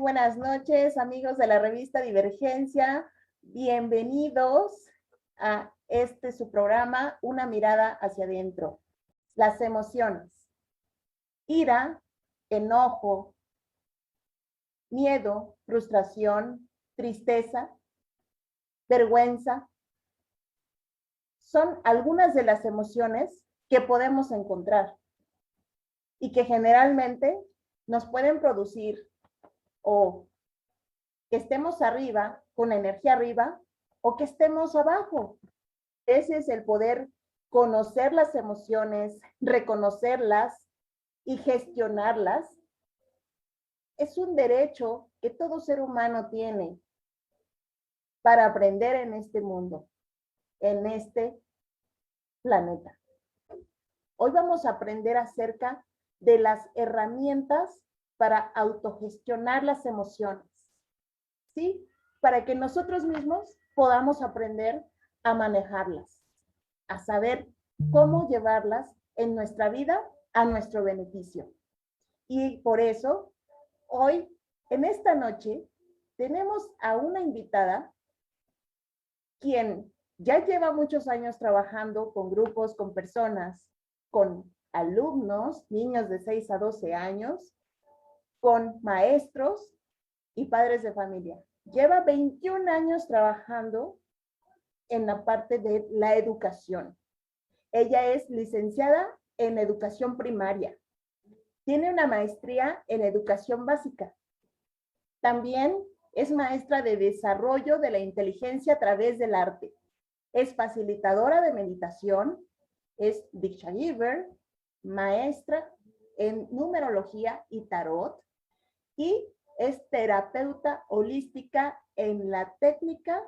buenas noches, amigos de la revista Divergencia. Bienvenidos a su programa, Una mirada hacia adentro. Las emociones. Ira, enojo, miedo, frustración, tristeza, vergüenza. Son algunas de las emociones que podemos encontrar y que generalmente nos pueden producir o que estemos arriba, con la energía arriba, o que estemos abajo. Ese es el poder conocer las emociones, reconocerlas y gestionarlas. Es un derecho que todo ser humano tiene para aprender en este mundo, en este planeta. Hoy vamos a aprender acerca de las herramientas para autogestionar las emociones, ¿sí? Para que nosotros mismos podamos aprender a manejarlas, a saber cómo llevarlas en nuestra vida a nuestro beneficio. Y por eso, hoy, en esta noche, tenemos a una invitada quien ya lleva muchos años trabajando con grupos, con personas, con alumnos, niños de 6 a 12 años, con maestros y padres de familia. Lleva 21 años trabajando en la parte de la educación. Ella es licenciada en educación primaria. Tiene una maestría en educación básica. También es maestra de desarrollo de la inteligencia a través del arte. Es facilitadora de meditación, es Diksha Giver, maestra en numerología y tarot, y es terapeuta holística en la técnica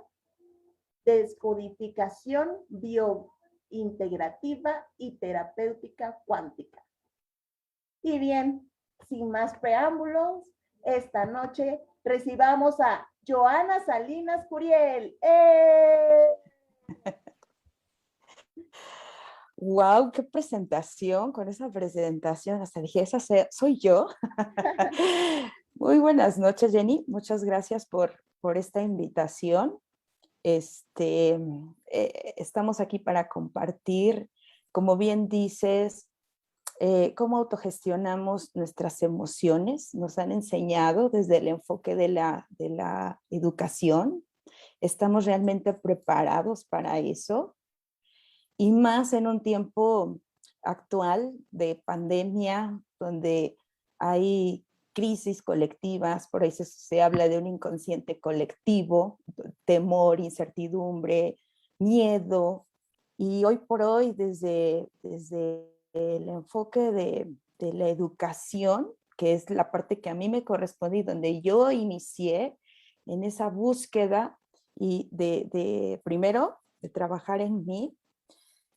de descodificación biointegrativa y terapéutica cuántica. Y bien, sin más preámbulos, esta noche recibamos a Joana Salinas Curiel. ¡Wow! ¡Qué presentación! Con esa presentación, hasta dije, esa soy yo. Muy buenas noches, Jenny. Muchas gracias por esta invitación. Estamos aquí para compartir, como bien dices, cómo autogestionamos nuestras emociones. Nos han enseñado desde el enfoque de la educación. ¿Estamos realmente preparados para eso? Y más en un tiempo actual de pandemia, donde hay crisis colectivas, por eso se habla de un inconsciente colectivo, temor, incertidumbre, miedo. Y hoy por hoy, desde el enfoque de la educación, que es la parte que a mí me corresponde y donde yo inicié en esa búsqueda y primero, de trabajar en mí,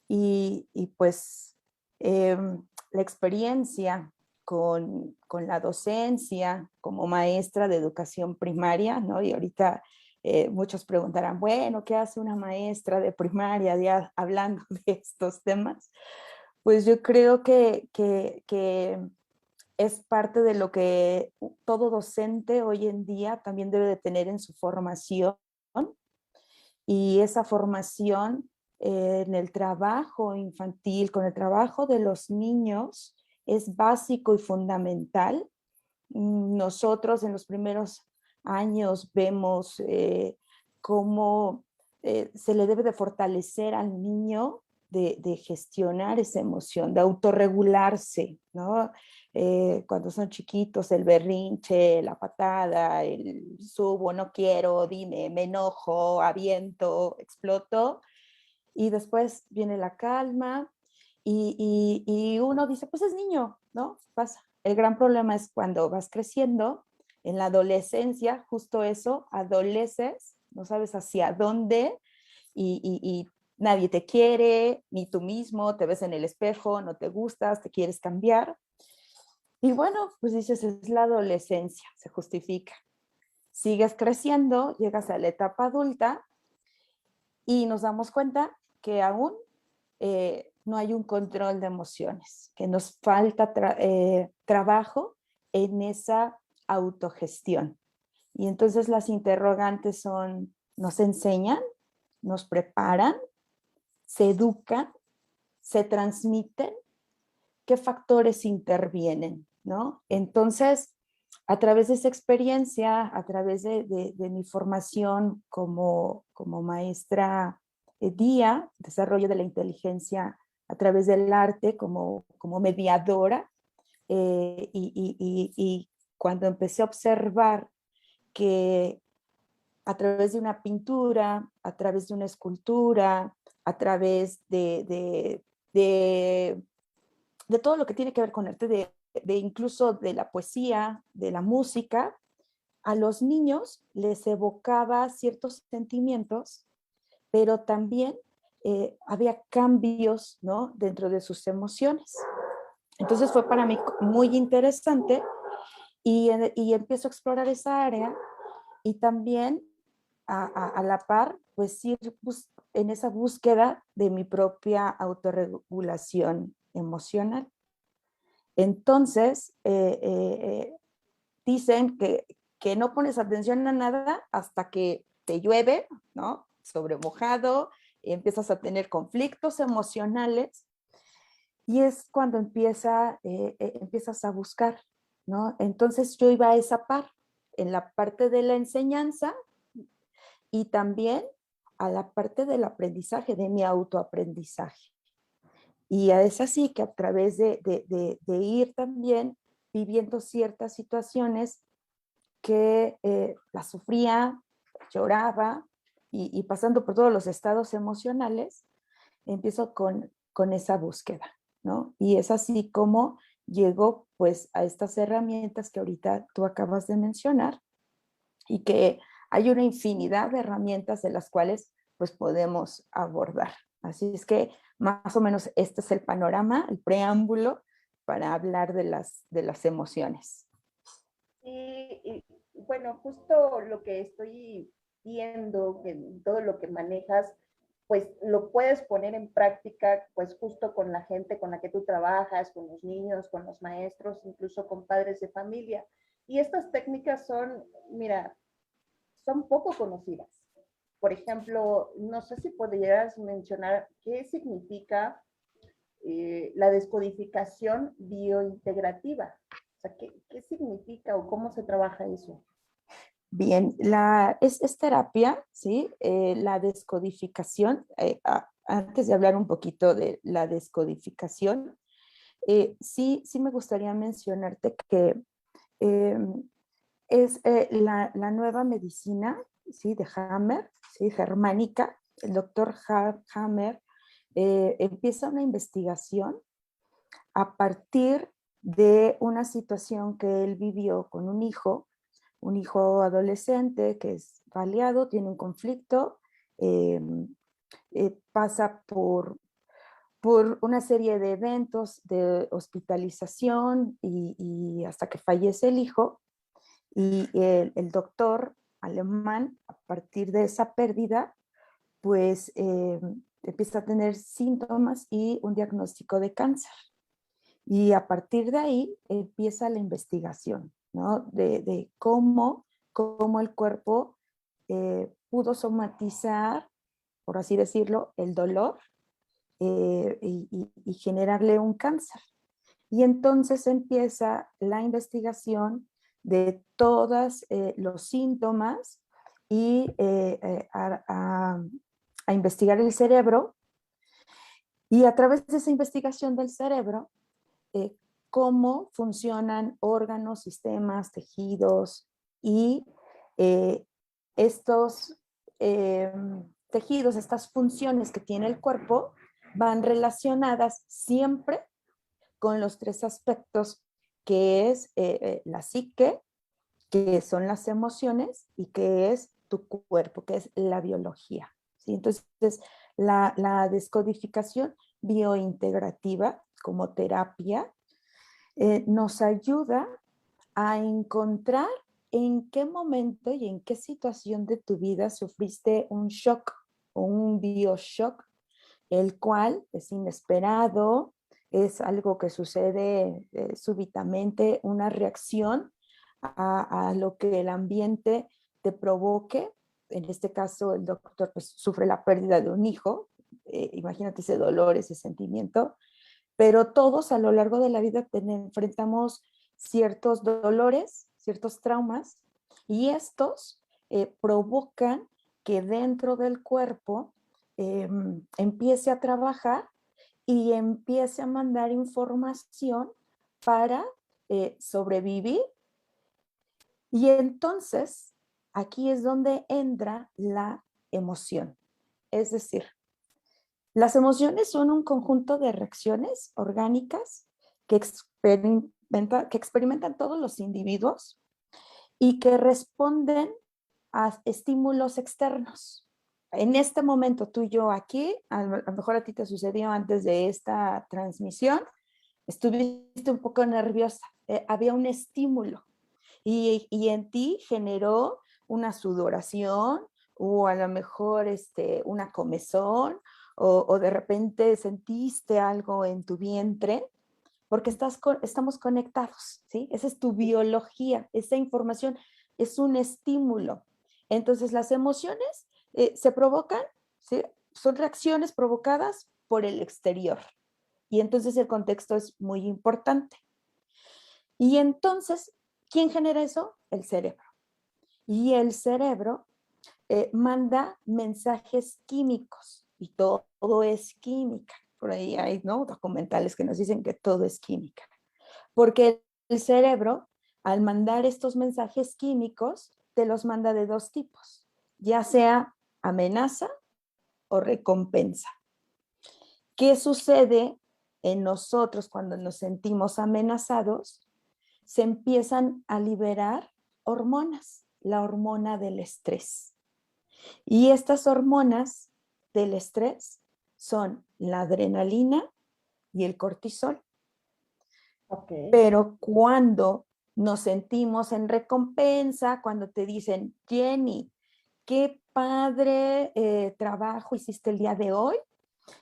y pues la experiencia con la docencia como maestra de educación primaria, ¿no? Y ahorita muchos preguntarán, bueno, ¿qué hace una maestra de primaria ya hablando de estos temas? Pues yo creo que es parte de lo que todo docente hoy en día también debe de tener en su formación, y esa formación en el trabajo infantil, con el trabajo de los niños, es básico y fundamental. Nosotros en los primeros años vemos cómo se le debe de fortalecer al niño de gestionar esa emoción, de autorregularse, ¿no? Cuando son chiquitos, el berrinche, la patada, el subo, no quiero, dime, me enojo, aviento, exploto, y después viene la calma y uno dice, pues es niño, ¿no? Pasa. El gran problema es cuando vas creciendo, en la adolescencia, justo eso, adoleces, no sabes hacia dónde y nadie te quiere, ni tú mismo, te ves en el espejo, no te gustas, te quieres cambiar. Y bueno, pues dices, es la adolescencia, se justifica. Sigues creciendo, llegas a la etapa adulta y nos damos cuenta que aún no hay un control de emociones, que nos falta trabajo en esa autogestión. Y entonces las interrogantes son, nos enseñan, nos preparan, se educan, se transmiten, qué factores intervienen, ¿no? Entonces, a través de esa experiencia, a través de mi formación como maestra DIA, desarrollo de la inteligencia a través del arte como mediadora, y cuando empecé a observar que a través de una pintura, a través de una escultura, a través de todo lo que tiene que ver con arte, incluso de la poesía, de la música, a los niños les evocaba ciertos sentimientos, pero también había cambios, ¿no?, dentro de sus emociones. Entonces fue para mí muy interesante y empiezo a explorar esa área y también a la par, pues ir en esa búsqueda de mi propia autorregulación emocional. Entonces, dicen que no pones atención a nada hasta que te llueve, ¿no? Sobre mojado, empiezas a tener conflictos emocionales y es cuando empiezas a buscar, ¿no? Entonces yo iba a esa par, en la parte de la enseñanza y también a la parte del aprendizaje, de mi autoaprendizaje. Y es así que a través de ir también viviendo ciertas situaciones que las sufría, lloraba y pasando por todos los estados emocionales, empiezo con esa búsqueda, ¿no? Y es así como llego pues a estas herramientas que ahorita tú acabas de mencionar y que hay una infinidad de herramientas de las cuales pues podemos abordar. Así es que más o menos este es el panorama, el preámbulo para hablar de las emociones. Y bueno, justo lo que estoy viendo, que todo lo que manejas, pues lo puedes poner en práctica, pues justo con la gente con la que tú trabajas, con los niños, con los maestros, incluso con padres de familia. Y estas técnicas son, mira, son poco conocidas. Por ejemplo, no sé si podrías mencionar qué significa la descodificación biointegrativa. O sea, ¿qué significa o cómo se trabaja eso? Bien, es terapia, ¿sí? La descodificación, antes de hablar un poquito de la descodificación, sí me gustaría mencionarte que eh, es la nueva medicina, ¿sí? De Hammer, ¿sí? Germánica. El doctor Hammer empieza una investigación a partir de una situación que él vivió con un hijo adolescente que es baleado, tiene un conflicto, eh, pasa por una serie de eventos de hospitalización y hasta que fallece el hijo. Y el doctor alemán, a partir de esa pérdida, pues empieza a tener síntomas y un diagnóstico de cáncer. Y a partir de ahí empieza la investigación, ¿no? De cómo el cuerpo pudo somatizar, por así decirlo, el dolor y generarle un cáncer. Y entonces empieza la investigación de todos los síntomas y a investigar el cerebro. Y a través de esa investigación del cerebro, eh, cómo funcionan órganos, sistemas, tejidos y eh, estos eh, tejidos, estas funciones que tiene el cuerpo van relacionadas siempre con los tres aspectos que es la psique, que son las emociones y que es tu cuerpo, que es la biología. ¿Sí? Entonces, la descodificación biointegrativa como terapia nos ayuda a encontrar en qué momento y en qué situación de tu vida sufriste un shock o un bioshock, el cual es inesperado, es algo que sucede súbitamente, una reacción a lo que el ambiente te provoque. En este caso, el doctor pues, sufre la pérdida de un hijo. Imagínate ese dolor, ese sentimiento. Pero todos a lo largo de la vida enfrentamos ciertos dolores, ciertos traumas, y estos provocan que dentro del cuerpo empiece a trabajar y empiece a mandar información para sobrevivir. Y entonces, aquí es donde entra la emoción. Es decir, las emociones son un conjunto de reacciones orgánicas que experimentan todos los individuos y que responden a estímulos externos. En este momento, tú y yo aquí, a lo mejor a ti te sucedió antes de esta transmisión, estuviste un poco nerviosa, había un estímulo y en ti generó una sudoración o a lo mejor una comezón o de repente sentiste algo en tu vientre porque estamos conectados, ¿sí? Esa es tu biología, esa información es un estímulo. Entonces las emociones se provocan, ¿sí? Son reacciones provocadas por el exterior. Y entonces el contexto es muy importante. Y entonces, ¿quién genera eso? El cerebro. Y el cerebro manda mensajes químicos y todo es química. Por ahí hay, ¿no?, documentales que nos dicen que todo es química. Porque el cerebro, al mandar estos mensajes químicos, te los manda de dos tipos, ya sea amenaza o recompensa. ¿Qué sucede en nosotros cuando nos sentimos amenazados? Se empiezan a liberar hormonas, la hormona del estrés. Y estas hormonas del estrés son la adrenalina y el cortisol. Ok. Pero cuando nos sentimos en recompensa, cuando te dicen, Jenny, qué padre trabajo hiciste el día de hoy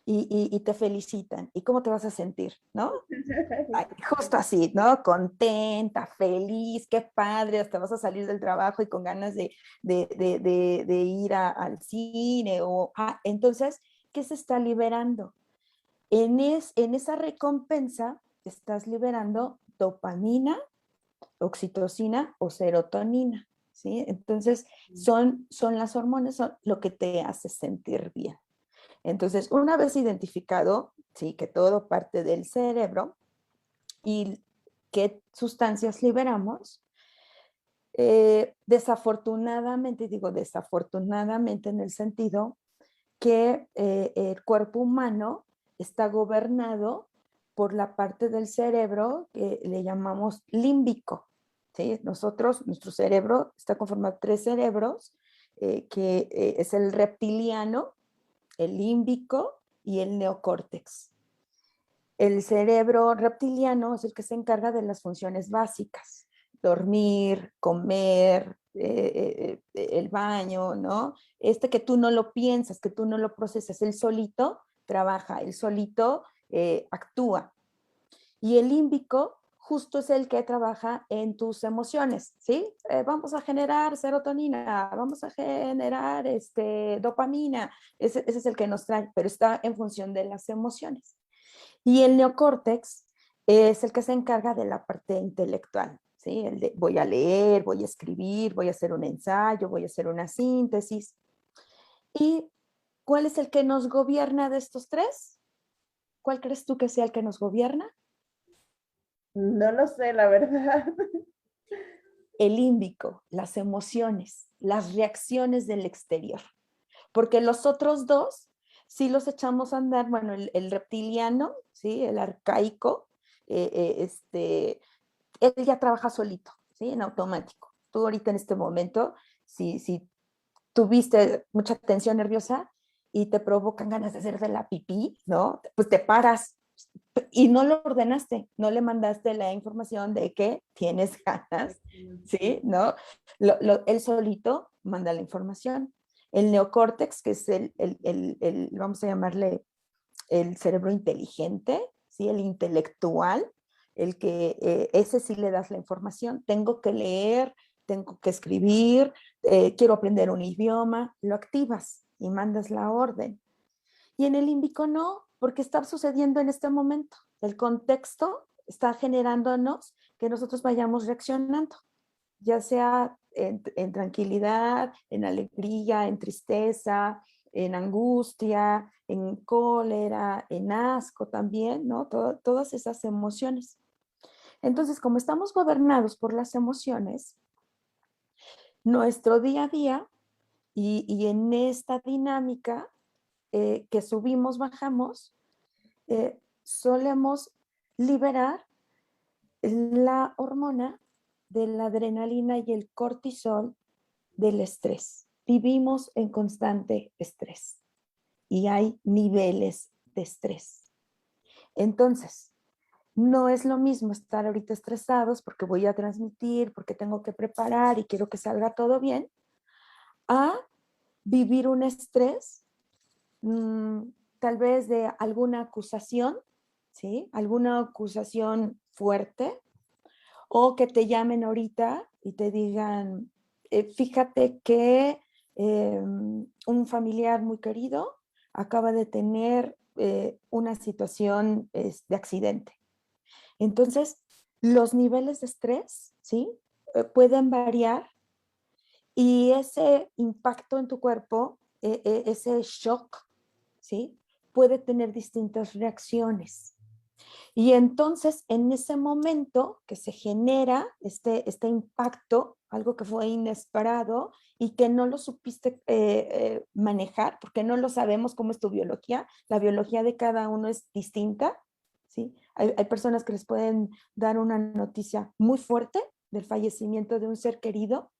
y te felicitan. ¿Y cómo te vas a sentir? ¿No? Ay, justo así, ¿no? Contenta, feliz, qué padre, hasta vas a salir del trabajo y con ganas de ir al cine. Entonces, ¿qué se está liberando? En esa recompensa estás liberando dopamina, oxitocina o serotonina, ¿sí? Entonces, son las hormonas, son lo que te hace sentir bien. Entonces, una vez identificado, sí, que todo parte del cerebro y qué sustancias liberamos, desafortunadamente, digo desafortunadamente en el sentido que el cuerpo humano está gobernado por la parte del cerebro que le llamamos límbico. ¿Sí? Nuestro cerebro está conformado de tres cerebros, que es el reptiliano, el límbico y el neocórtex. El cerebro reptiliano es el que se encarga de las funciones básicas, dormir, comer, el baño, ¿no? Que tú no lo piensas, que tú no lo procesas, él solito trabaja, él solito actúa. Y el límbico justo es el que trabaja en tus emociones, ¿sí? Vamos a generar serotonina, vamos a generar dopamina, ese es el que nos trae, pero está en función de las emociones. Y el neocórtex es el que se encarga de la parte intelectual, ¿sí? El de voy a leer, voy a escribir, voy a hacer un ensayo, voy a hacer una síntesis. ¿Y cuál es el que nos gobierna de estos tres? ¿Cuál crees tú que sea el que nos gobierna? No lo sé, la verdad. El límbico, las emociones, las reacciones del exterior. Porque los otros dos, si los echamos a andar, bueno, el reptiliano, ¿sí? El arcaico, él ya trabaja solito, ¿sí? En automático. Tú ahorita en este momento, si tuviste mucha tensión nerviosa y te provocan ganas de hacer de la pipí, ¿no? Pues te paras y no lo ordenaste, no le mandaste la información de que tienes ganas, ¿sí? ¿No? Él solito manda la información. El neocórtex, que es vamos a llamarle el cerebro inteligente, ¿sí? El intelectual, el que ese sí le das la información, tengo que leer, tengo que escribir, quiero aprender un idioma, lo activas y mandas la orden. Y en el límbico no, porque está sucediendo en este momento. El contexto está generándonos que nosotros vayamos reaccionando, ya sea en tranquilidad, en alegría, en tristeza, en angustia, en cólera, en asco también, ¿no? Todas esas emociones. Entonces, como estamos gobernados por las emociones, nuestro día a día y en esta dinámica que subimos, bajamos, solemos liberar la hormona de la adrenalina y el cortisol del estrés. Vivimos en constante estrés y hay niveles de estrés. Entonces, no es lo mismo estar ahorita estresados porque voy a transmitir, porque tengo que preparar y quiero que salga todo bien, a vivir un estrés, tal vez de alguna acusación, ¿sí? Alguna acusación fuerte, o que te llamen ahorita y te digan, fíjate que un familiar muy querido acaba de tener una situación de accidente. Entonces, los niveles de estrés, ¿sí? Pueden variar y ese impacto en tu cuerpo, ese shock, ¿sí? Puede tener distintas reacciones. Y entonces, en ese momento que se genera este impacto, algo que fue inesperado y que no lo supiste manejar, porque no lo sabemos cómo es tu biología, la biología de cada uno es distinta, ¿sí? Hay personas que les pueden dar una noticia muy fuerte del fallecimiento de un ser querido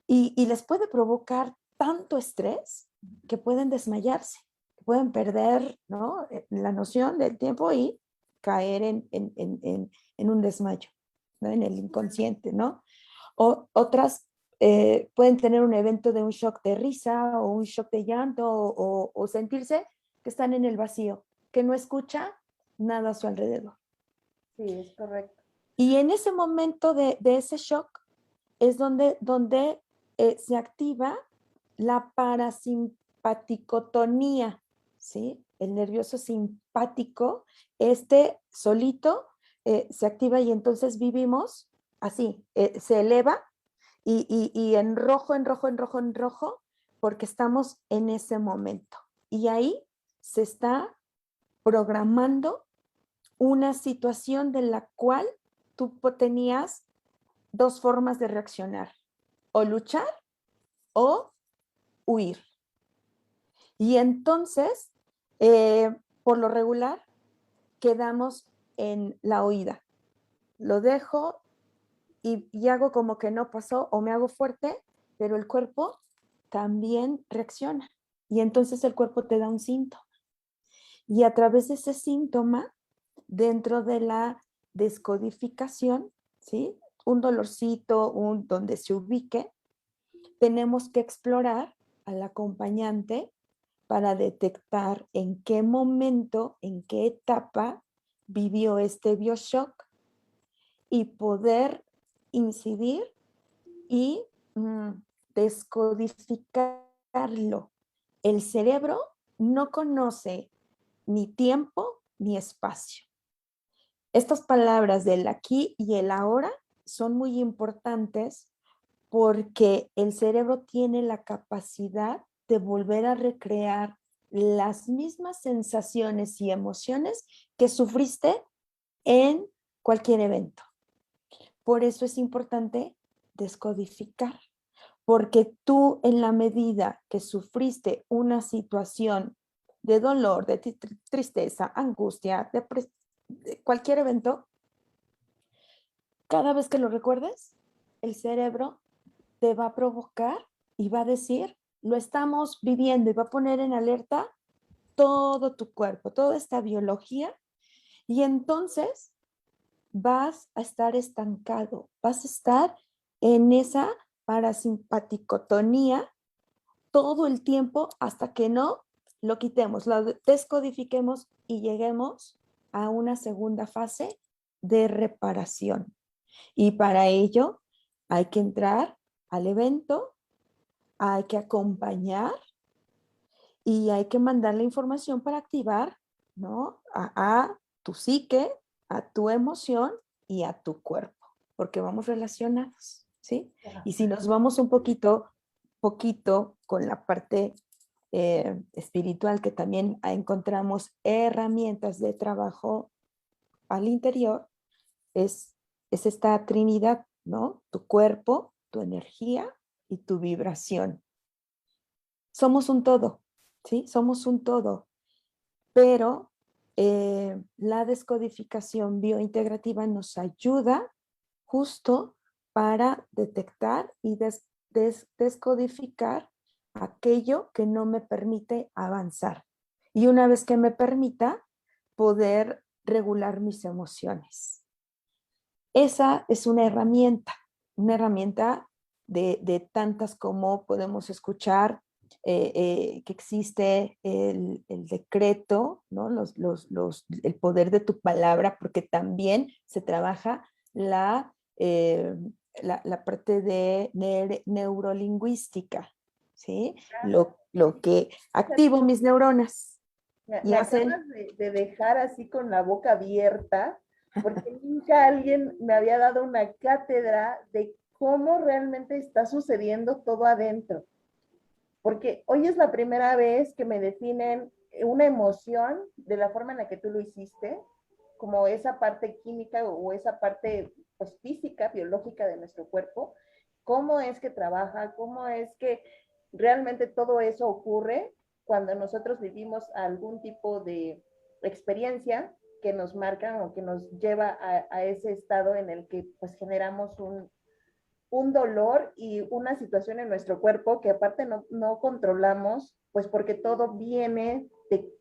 y les puede provocar tanto estrés que pueden desmayarse, pueden perder, ¿no?, la noción del tiempo y caer en un desmayo, ¿no?, en el inconsciente, ¿no? O otras pueden tener un evento de un shock de risa o un shock de llanto o sentirse que están en el vacío, que no escucha nada a su alrededor. Sí, es correcto. Y en ese momento de ese shock es donde se activa la parasimpaticotonía, ¿sí? El nervioso simpático, solito se activa y entonces vivimos así, se eleva y en rojo, en rojo, en rojo, en rojo, porque estamos en ese momento. Y ahí se está programando una situación de la cual tú tenías dos formas de reaccionar, o luchar o huir. Y entonces, por lo regular, quedamos en la huida. Lo dejo y hago como que no pasó o me hago fuerte, pero el cuerpo también reacciona. Y entonces el cuerpo te da un síntoma. Y a través de ese síntoma, dentro de la descodificación, ¿sí? Un dolorcito, donde se ubique, tenemos que explorar al acompañante para detectar en qué momento, en qué etapa vivió este bioshock y poder incidir y descodificarlo. El cerebro no conoce ni tiempo ni espacio. Estas palabras del aquí y el ahora son muy importantes porque el cerebro tiene la capacidad de volver a recrear las mismas sensaciones y emociones que sufriste en cualquier evento. Por eso es importante descodificar, porque tú en la medida que sufriste una situación de dolor, de tristeza, angustia, de cualquier evento, cada vez que lo recuerdes, el cerebro te va a provocar y va a decir, lo estamos viviendo y va a poner en alerta todo tu cuerpo, toda esta biología y entonces vas a estar estancado, vas a estar en esa parasimpaticotonía todo el tiempo hasta que no lo quitemos, lo descodifiquemos y lleguemos a una segunda fase de reparación. Y para ello hay que entrar al evento, hay que acompañar y hay que mandar la información para activar, ¿no? A tu psique, a tu emoción y a tu cuerpo, porque vamos relacionados, ¿sí? Y si nos vamos un poquito con la parte espiritual, que también encontramos herramientas de trabajo al interior, es esta trinidad, ¿no? Tu cuerpo, tu energía y tu vibración. Somos un todo, ¿sí? Somos un todo, pero la descodificación biointegrativa nos ayuda justo para detectar y descodificar aquello que no me permite avanzar. Y una vez que me permita, poder regular mis emociones. Esa es una herramienta de tantas como podemos escuchar, que existe el decreto, ¿no? El poder de tu palabra, porque también se trabaja eh, la parte de neurolingüística, ¿sí? Lo que activo mis neuronas y Me hacen. acabas de dejar así con la boca abierta, porque nunca alguien me había dado una cátedra de cómo realmente está sucediendo todo adentro. Porque hoy es la primera vez que me definen una emoción de la forma en la que tú lo hiciste, como esa parte química o esa parte pues, física, biológica de nuestro cuerpo, cómo es que trabaja, cómo es que realmente todo eso ocurre cuando nosotros vivimos algún tipo de experiencia que nos marcan o que nos lleva a ese estado en el que pues generamos un dolor y una situación en nuestro cuerpo que aparte no controlamos, pues porque todo viene de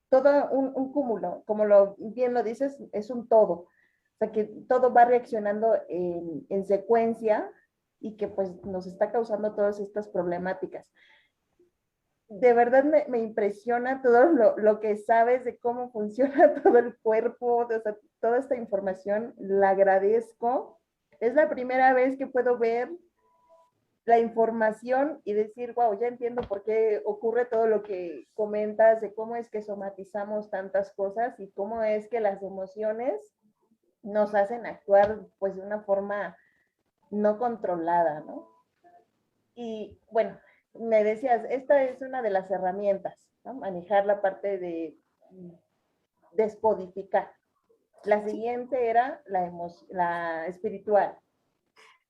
todo un cúmulo, como bien lo dices, es un todo. O sea, que todo va reaccionando en secuencia y que pues nos está causando todas estas problemáticas. De verdad me impresiona todo lo que sabes de cómo funciona todo el cuerpo, o sea, toda esta información, la agradezco. Es la primera vez que puedo ver la información y decir, wow, ya entiendo por qué ocurre todo lo que comentas, de cómo es que somatizamos tantas cosas y cómo es que las emociones nos hacen actuar pues de una forma no controlada, ¿no? Y bueno, me decías, esta es una de las herramientas, ¿no? Manejar la parte de descodificar. La siguiente era la espiritual.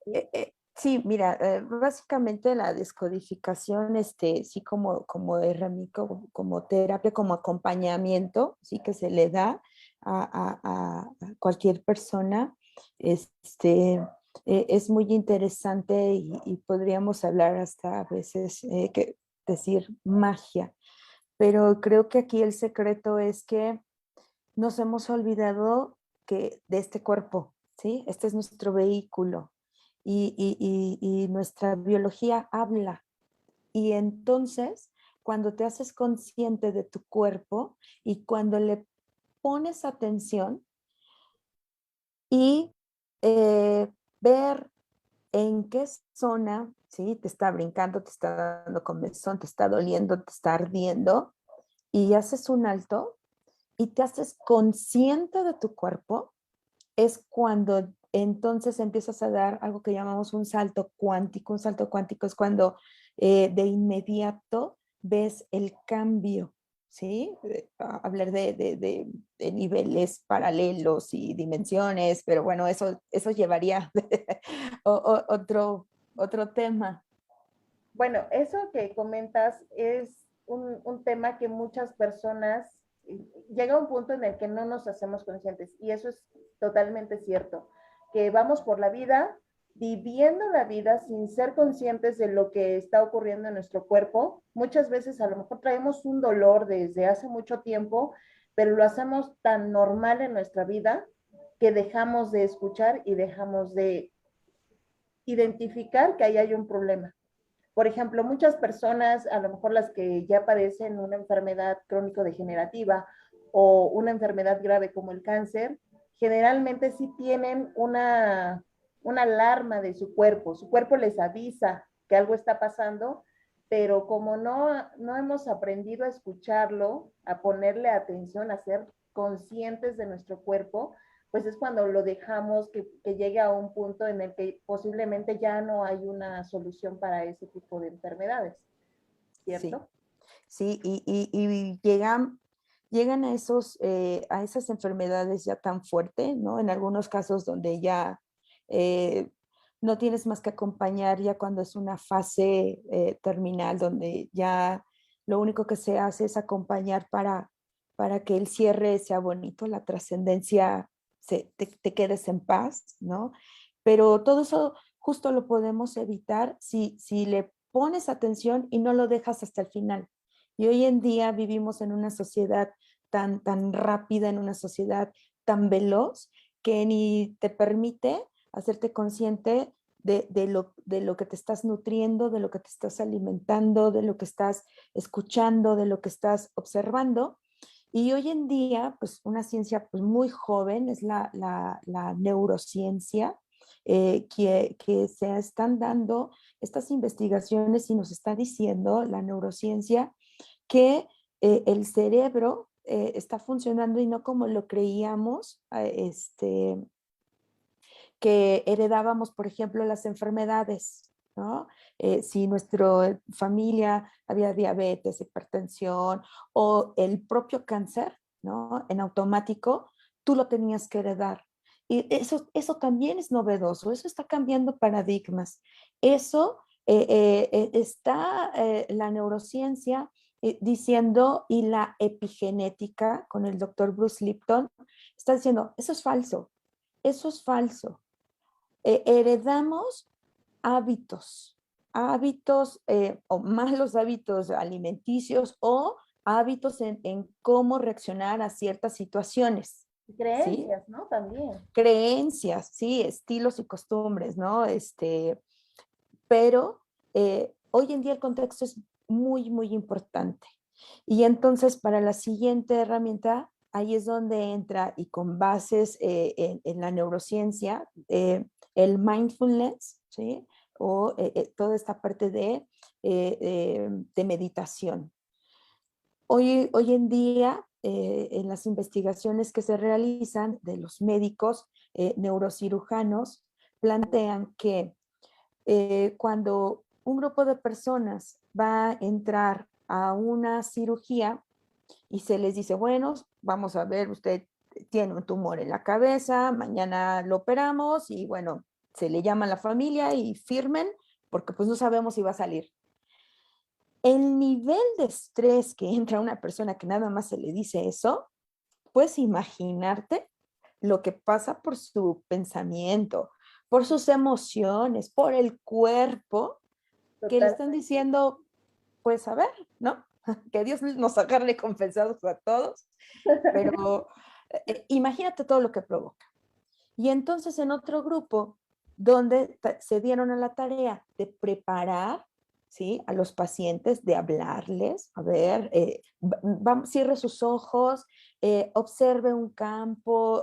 ¿Sí? Sí, mira, básicamente la descodificación, sí, como herramienta, como terapia, como acompañamiento, sí, que se le da a cualquier persona, es muy interesante y podríamos hablar hasta a veces, decir magia, pero creo que aquí el secreto es que nos hemos olvidado de este cuerpo, ¿sí? Este es nuestro vehículo y nuestra biología habla. Y entonces, cuando te haces consciente de tu cuerpo y cuando le pones atención y ver en qué zona, ¿sí? Te está brincando, te está dando comezón, te está doliendo, te está ardiendo, y haces un alto y te haces consciente de tu cuerpo, es cuando entonces empiezas a dar algo que llamamos un salto cuántico. Un salto cuántico es cuando de inmediato ves el cambio, ¿sí? Hablar de niveles paralelos y dimensiones, pero bueno, eso llevaría otro tema. Bueno, eso que comentas es un tema que muchas personas llega a un punto en el que no nos hacemos conscientes y eso es totalmente cierto, que vamos por la vida viviendo la vida sin ser conscientes de lo que está ocurriendo en nuestro cuerpo. Muchas veces a lo mejor traemos un dolor desde hace mucho tiempo, pero lo hacemos tan normal en nuestra vida que dejamos de escuchar y dejamos de identificar que ahí hay un problema. Por ejemplo, muchas personas, a lo mejor las que ya padecen una enfermedad crónico-degenerativa o una enfermedad grave como el cáncer, generalmente sí tienen una alarma de su cuerpo les avisa que algo está pasando, pero como no hemos aprendido a escucharlo, a ponerle atención, a ser conscientes de nuestro cuerpo, pues es cuando lo dejamos que llegue a un punto en el que posiblemente ya no hay una solución para ese tipo de enfermedades, Sí, ¿cierto? sí, y llegan a esas enfermedades ya tan fuertes, ¿no? En algunos casos donde ya eh, no tienes más que acompañar ya cuando es una fase terminal, donde ya lo único que se hace es acompañar para que el cierre sea bonito, la trascendencia, te quedes en paz, ¿no? Pero todo eso justo lo podemos evitar si le pones atención y no lo dejas hasta el final. Y hoy en día vivimos en una sociedad tan rápida, en una sociedad tan veloz, que ni te permite hacerte consciente de lo que te estás nutriendo, de lo que te estás alimentando, de lo que estás escuchando, de lo que estás observando. Y hoy en día, pues una ciencia pues, muy joven es la neurociencia, que se están dando estas investigaciones y nos está diciendo la neurociencia que el cerebro está funcionando y no como lo creíamos, que heredábamos, por ejemplo, las enfermedades, ¿no? Si nuestra familia había diabetes, hipertensión o el propio cáncer, ¿no? En automático, tú lo tenías que heredar. Y eso también es novedoso, eso está cambiando paradigmas. Eso está la neurociencia diciendo y la epigenética con el doctor Bruce Lipton está diciendo, eso es falso, eso es falso. Heredamos hábitos o malos hábitos alimenticios o hábitos en cómo reaccionar a ciertas situaciones, ¿sí? Creencias, ¿no? También. Creencias, sí, estilos y costumbres, ¿no? Pero hoy en día el contexto es muy importante. Y entonces para la siguiente herramienta, ahí es donde entra y con bases en la neurociencia, el mindfulness, ¿sí? O toda esta parte de meditación. Hoy en día, en las investigaciones que se realizan de los médicos neurocirujanos, plantean que cuando un grupo de personas va a entrar a una cirugía y se les dice, bueno, vamos a ver, usted tiene un tumor en la cabeza, mañana lo operamos y bueno, se le llama a la familia y firmen porque pues no sabemos si va a salir. El nivel de estrés que entra a una persona que nada más se le dice eso, puedes imaginarte lo que pasa por su pensamiento, por sus emociones, por el cuerpo, que le Total. están diciendo, pues a ver, ¿no? Que Dios nos agarre confesados a todos, pero imagínate todo lo que provoca. Y entonces en otro grupo, donde se dieron a la tarea de preparar, ¿sí? A los pacientes, de hablarles, a ver, cierre sus ojos, observe un campo,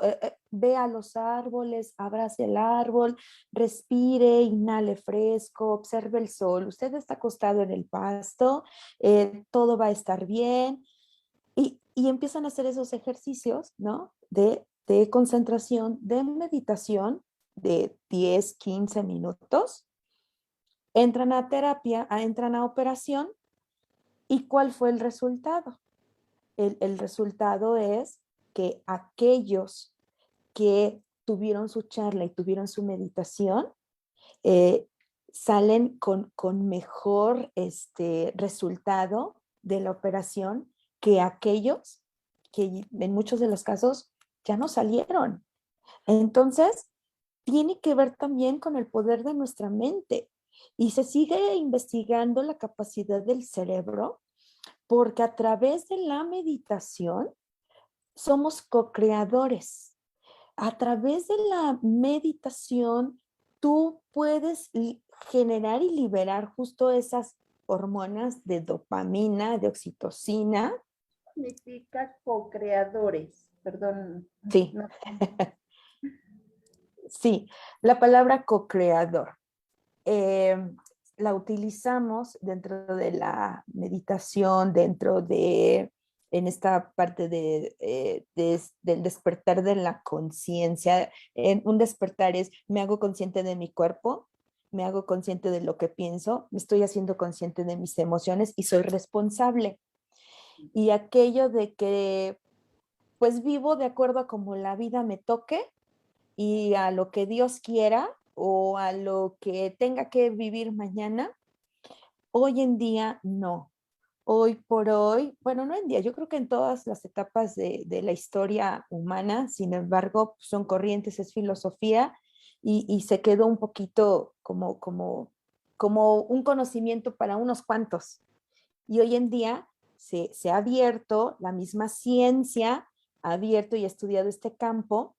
vea los árboles, abrace el árbol, respire, inhale fresco, observe el sol, usted está acostado en el pasto, todo va a estar bien, y empiezan a hacer esos ejercicios, ¿no? De concentración, de meditación de 10, 15 minutos, entran a terapia, entran a operación, ¿y cuál fue el resultado? El resultado es que aquellos que tuvieron su charla y tuvieron su meditación, eh, salen con mejor resultado de la operación que aquellos que en muchos de los casos ya no salieron. Entonces, tiene que ver también con el poder de nuestra mente. Y se sigue investigando la capacidad del cerebro porque a través de la meditación somos co-creadores. A través de la meditación, tú puedes generar y liberar justo esas hormonas de dopamina, de oxitocina. Significa co-creadores, perdón. Sí, No. Sí, la palabra co-creador. eh, la utilizamos dentro de la meditación, en esta parte del despertar de la conciencia. Un despertar es, me hago consciente de mi cuerpo, me hago consciente de lo que pienso, me estoy haciendo consciente de mis emociones y soy responsable. Y aquello de que, pues vivo de acuerdo a como la vida me toque y a lo que Dios quiera o a lo que tenga que vivir mañana, hoy en día no. Hoy por hoy, bueno, no en día, yo creo que en todas las etapas de la historia humana, sin embargo, son corrientes, es filosofía y se quedó un poquito como un conocimiento para unos cuantos. Y hoy en día se ha abierto, la misma ciencia ha abierto y ha estudiado este campo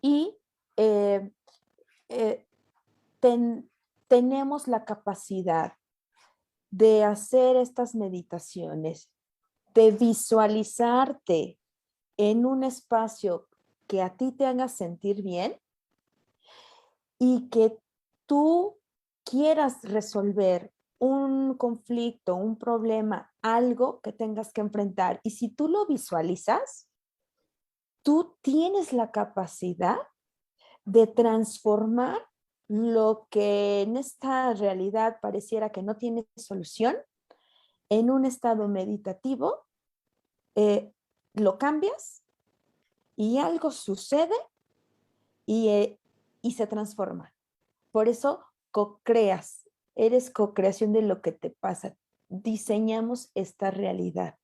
y eh, eh, tenemos la capacidad de hacer estas meditaciones, de visualizarte en un espacio que a ti te haga sentir bien y que tú quieras resolver un conflicto, un problema, algo que tengas que enfrentar. Y si tú lo visualizas, tú tienes la capacidad de transformar lo que en esta realidad pareciera que no tiene solución en un estado meditativo, eh, lo cambias y algo sucede y, eh, y se transforma. Por eso co-creas, eres co-creación de lo que te pasa. Diseñamos esta realidad.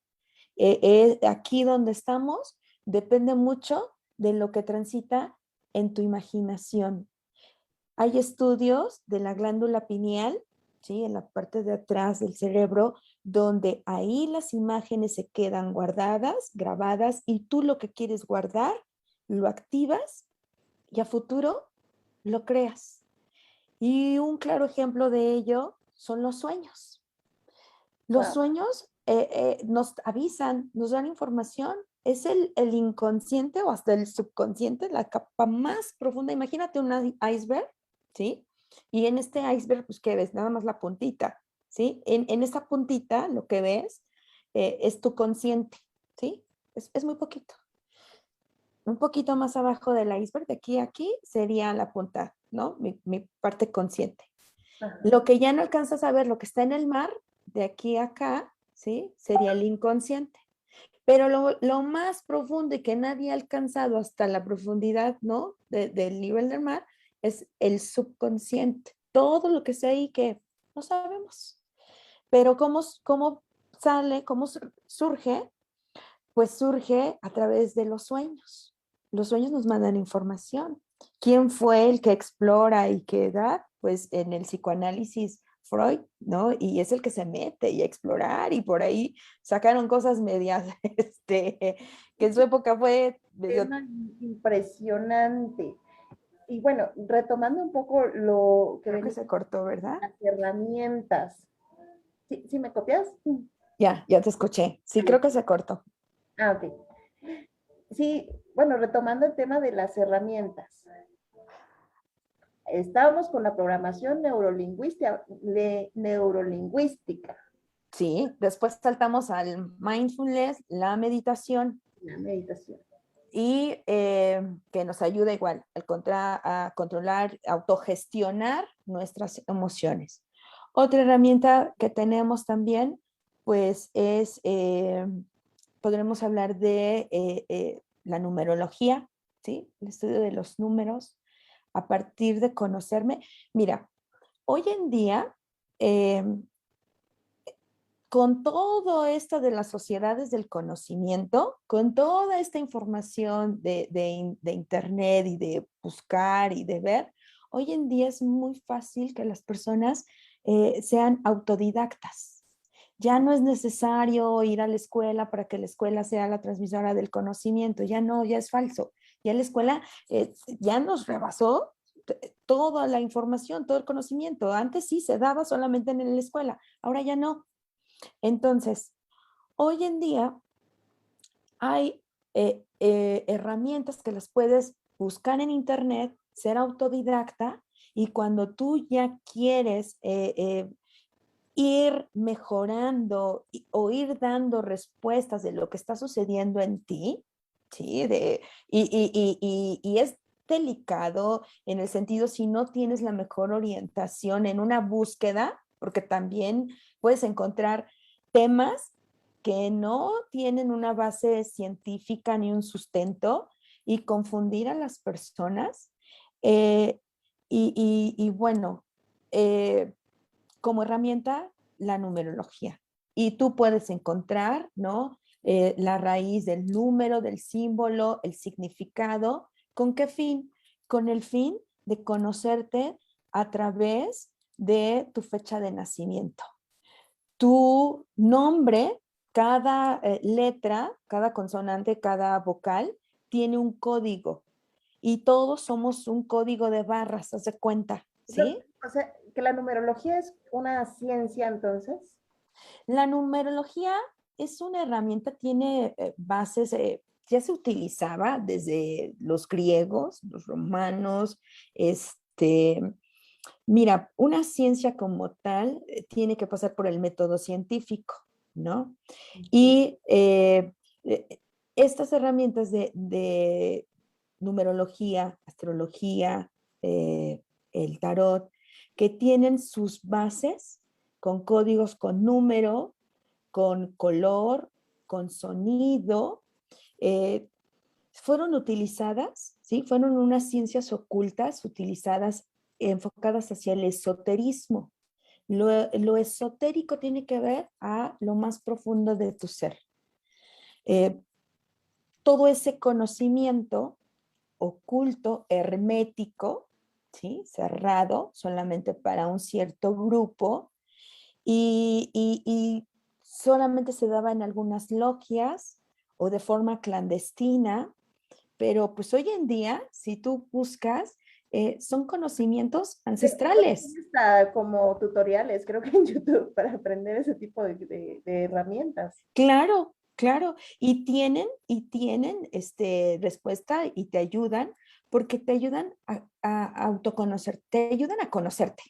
Aquí donde estamos depende mucho de lo que transita en tu imaginación. Hay estudios de la glándula pineal, ¿sí? En la parte de atrás del cerebro, donde ahí las imágenes se quedan guardadas, grabadas, y tú lo que quieres guardar, lo activas y a futuro lo creas. Y un claro ejemplo de ello son los sueños. Los Wow. sueños nos avisan, nos dan información. Es el inconsciente o hasta el subconsciente, la capa más profunda. Imagínate un iceberg, ¿sí? Y en este iceberg, pues, ¿qué ves? Nada más la puntita, ¿sí? En esa puntita lo que ves es tu consciente, ¿sí? Es muy poquito. Un poquito más abajo del iceberg, de aquí a aquí, sería la punta, ¿no? Mi parte consciente. Ajá. Lo que ya no alcanzas a ver, lo que está en el mar, de aquí a acá, ¿sí? Sería el inconsciente. Pero lo más profundo y que nadie ha alcanzado hasta la profundidad, ¿no? Del nivel del mar, es el subconsciente. Todo lo que está ahí que no sabemos. Pero ¿cómo sale, cómo surge? Pues surge a través de los sueños. Los sueños nos mandan información. ¿Quién fue el que explora y que da? Pues en el psicoanálisis Freud, ¿no? Y es el que se mete y a explorar y por ahí sacaron cosas medias, que en su época fue medio... Tema impresionante. Y bueno, retomando un poco lo que Creo que venía se cortó, ¿verdad? las herramientas. ¿Sí, sí me copias? Ya te escuché. Sí, creo que se cortó. Ah, ok. Sí, bueno, retomando el tema de las herramientas. Estábamos con la programación neurolingüística, Sí, después saltamos al mindfulness, la meditación, la meditación. y que nos ayuda igual a controlar, autogestionar nuestras emociones. Otra herramienta que tenemos también, pues es, podremos hablar de la numerología, ¿sí? El estudio de los números a partir de conocerme. Mira, hoy en día, eh, con todo esto de las sociedades del conocimiento, con toda esta información de Internet y de buscar y de ver, hoy en día es muy fácil que las personas sean autodidactas. Ya no es necesario ir a la escuela para que la escuela sea la transmisora del conocimiento, ya no, ya es falso. Ya la escuela ya nos rebasó toda la información, todo el conocimiento. Antes sí se daba solamente en la escuela, ahora ya no. Entonces, hoy en día hay herramientas que las puedes buscar en internet ser autodidacta, y cuando tú ya quieres ir mejorando o ir dando respuestas de lo que está sucediendo en ti, ¿sí? Y es delicado en el sentido si no tienes la mejor orientación en una búsqueda, porque también puedes encontrar temas que no tienen una base científica ni un sustento y confundir a las personas. Eh, y bueno, como herramienta, la numerología. Y tú puedes encontrar, ¿no? La raíz del número, del símbolo, el significado. ¿Con qué fin? Con el fin de conocerte a través de tu fecha de nacimiento. Tu nombre, cada letra, cada consonante, cada vocal, tiene un código. Y todos somos un código de barras, haz de cuenta, ¿sí? O sea, que la numerología es una ciencia entonces. La numerología es una herramienta, tiene bases, ya se utilizaba desde los griegos, los romanos, mira, una ciencia como tal tiene que pasar por el método científico, ¿no? Sí. Y estas herramientas de numerología, astrología, el tarot, que tienen sus bases con códigos, con número, con color, con sonido, eh, fueron utilizadas, ¿sí? Fueron unas ciencias ocultas utilizadas, enfocadas hacia el esoterismo. Lo esotérico tiene que ver a lo más profundo de tu ser. Eh, Todo ese conocimiento oculto, hermético, ¿sí? Cerrado, solamente para un cierto grupo, y solamente se daba en algunas logias o de forma clandestina, pero pues hoy en día, si tú buscas, son conocimientos Creo que ancestrales. tiene hasta como tutoriales, creo que en YouTube, para aprender ese tipo de herramientas. Claro, claro, y tienen respuesta y te ayudan porque te ayudan a autoconocer, te ayudan a conocerte.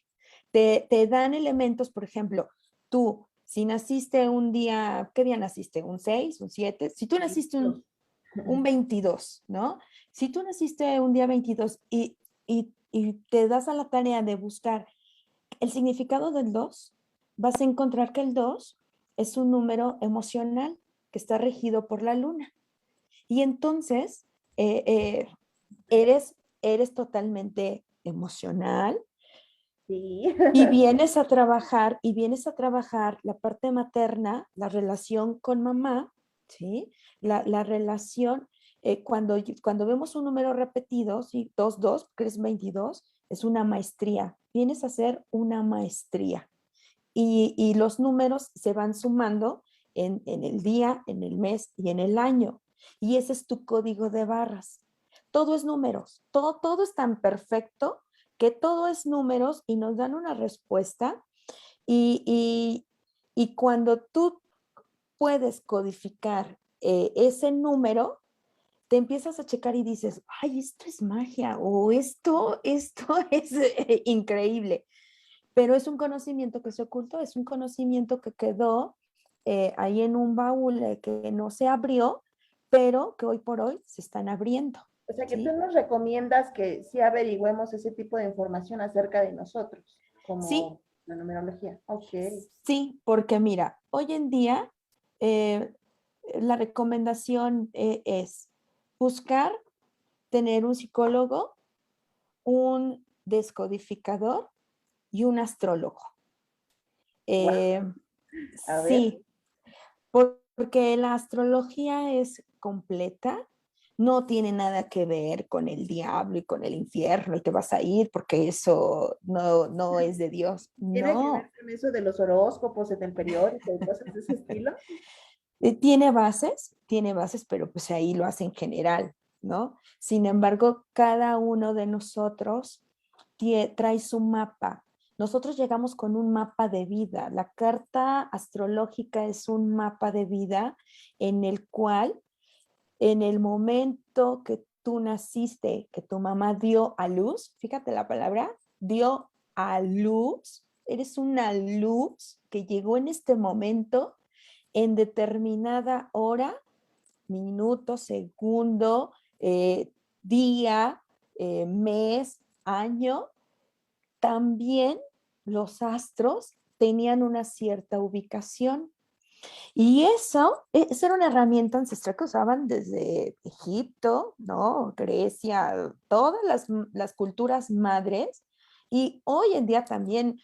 Te dan elementos, por ejemplo, tú, si naciste un día, ¿qué día naciste? ¿Un 6, un 7? Si tú naciste un 22, ¿no? Si tú naciste un día 22 y te das a la tarea de buscar el significado del 2, vas a encontrar que el 2 es un número emocional que está regido por la luna. Y entonces eh, eh, eres totalmente emocional Sí. y vienes a trabajar la parte materna, la relación con mamá, ¿sí? La relación, cuando vemos un número repetido, ¿sí? 2, 2, que es 22, es una maestría. Vienes a hacer una maestría. Y los números se van sumando en el día, en el mes y en el año. Y ese es tu código de barras. Todo es números, todo es tan perfecto que todo es números y nos dan una respuesta. Y cuando tú puedes codificar ese número, te empiezas a checar y dices, ay, esto es magia o esto es increíble. Pero es un conocimiento que se ocultó, es un conocimiento que quedó ahí en un baúl que no se abrió, pero que hoy por hoy se están abriendo, O sea, que tú ¿sí? nos recomiendas que sí averigüemos ese tipo de información acerca de nosotros, Sí, como la numerología. Ok. sí, porque mira, hoy en día eh, la recomendación es buscar tener un psicólogo, un descodificador y un astrólogo. Wow. Eh, A ver. sí, porque la astrología es completa, no tiene nada que ver con el diablo y con el infierno y te vas a ir porque eso no es de Dios. ¿Tiene que ver No. con eso de los horóscopos en el periódico y cosas de ese estilo? Tiene bases, pero pues ahí lo hace en general, ¿no? Sin embargo, cada uno de nosotros trae su mapa. Nosotros llegamos con un mapa de vida. La carta astrológica es un mapa de vida en el cual, en el momento que tú naciste, que tu mamá dio a luz, fíjate la palabra, dio a luz, eres una luz que llegó en este momento, en determinada hora, minuto, segundo, día, mes, año. También los astros tenían una cierta ubicación. Y esa era una herramienta ancestral que usaban desde Egipto, ¿no? Grecia, todas las culturas madres. Y hoy en día también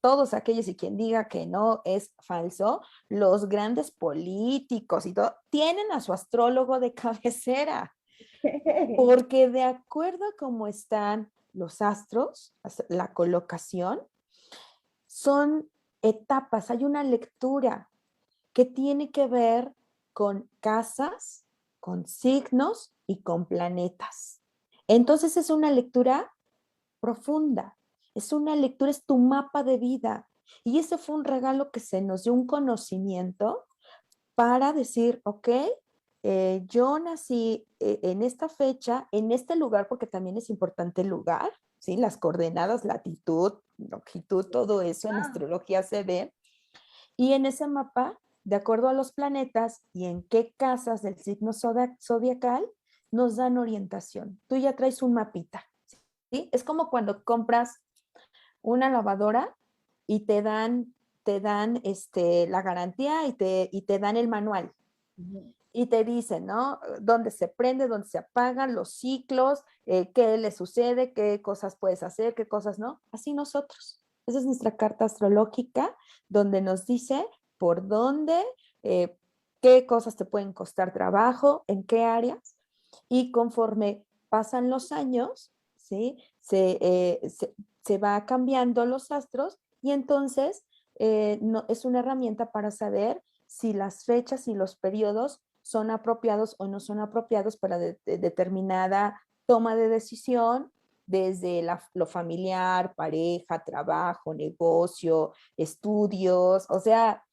todos aquellos y quien diga que no es falso, los grandes políticos y todo, tienen a su astrólogo de cabecera, porque de acuerdo a cómo están los astros, la colocación, son etapas, hay una lectura que tiene que ver con casas, con signos y con planetas. Entonces es una lectura profunda, es una lectura, es tu mapa de vida. Y ese fue un regalo que se nos dio, un conocimiento para decir, ok, yo nací en esta fecha, en este lugar, porque también es importante el lugar, ¿sí? Las coordenadas, latitud, longitud, todo eso en astrología se ve. Y en ese mapa, de acuerdo a los planetas y en qué casas del signo zodiacal, nos dan orientación. Tú ya traes un mapita, ¿sí? Es como cuando compras una lavadora y te dan la garantía y te dan el manual. Y te dicen, ¿no? Dónde se prende, dónde se apagan, los ciclos, qué le sucede, qué cosas puedes hacer, qué cosas no. Así nosotros. Esa es nuestra carta astrológica, donde nos dice por dónde, eh, qué cosas te pueden costar trabajo, en qué áreas. Y conforme pasan los años, ¿sí? Se va cambiando los astros y entonces no, es una herramienta para saber si las fechas y los periodos son apropiados o no son apropiados para determinada toma de decisión desde lo familiar, pareja, trabajo, negocio, estudios. O sea,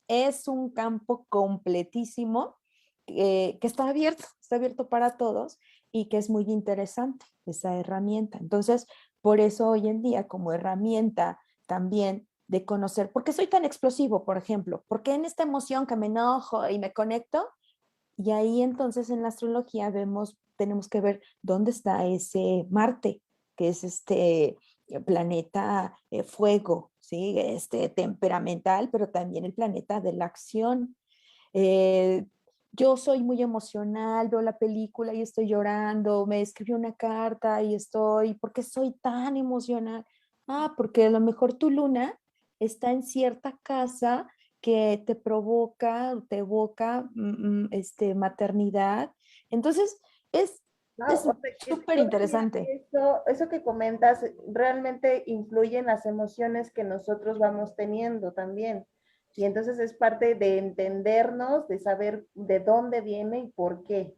es un campo completísimo que está abierto para todos y que es muy interesante esa herramienta. Entonces, por eso hoy en día como herramienta también de conocer, ¿por qué soy tan explosivo, por ejemplo? ¿Por qué en esta emoción que me enojo y me conecto? Y ahí entonces en la astrología tenemos que ver dónde está ese Marte, que es este planeta fuego, ¿sí? Este temperamental, pero también el planeta de la acción. Eh, yo soy muy emocional, veo la película y estoy llorando, me escribió una carta y ¿por qué soy tan emocional? Ah, porque a lo mejor tu luna está en cierta casa que te provoca, te evoca maternidad. Entonces, es Wow, es o sea, que súper todavía interesante. eso que comentas realmente influye en las emociones que nosotros vamos teniendo también. Y entonces es parte de entendernos, de saber de dónde viene y por qué.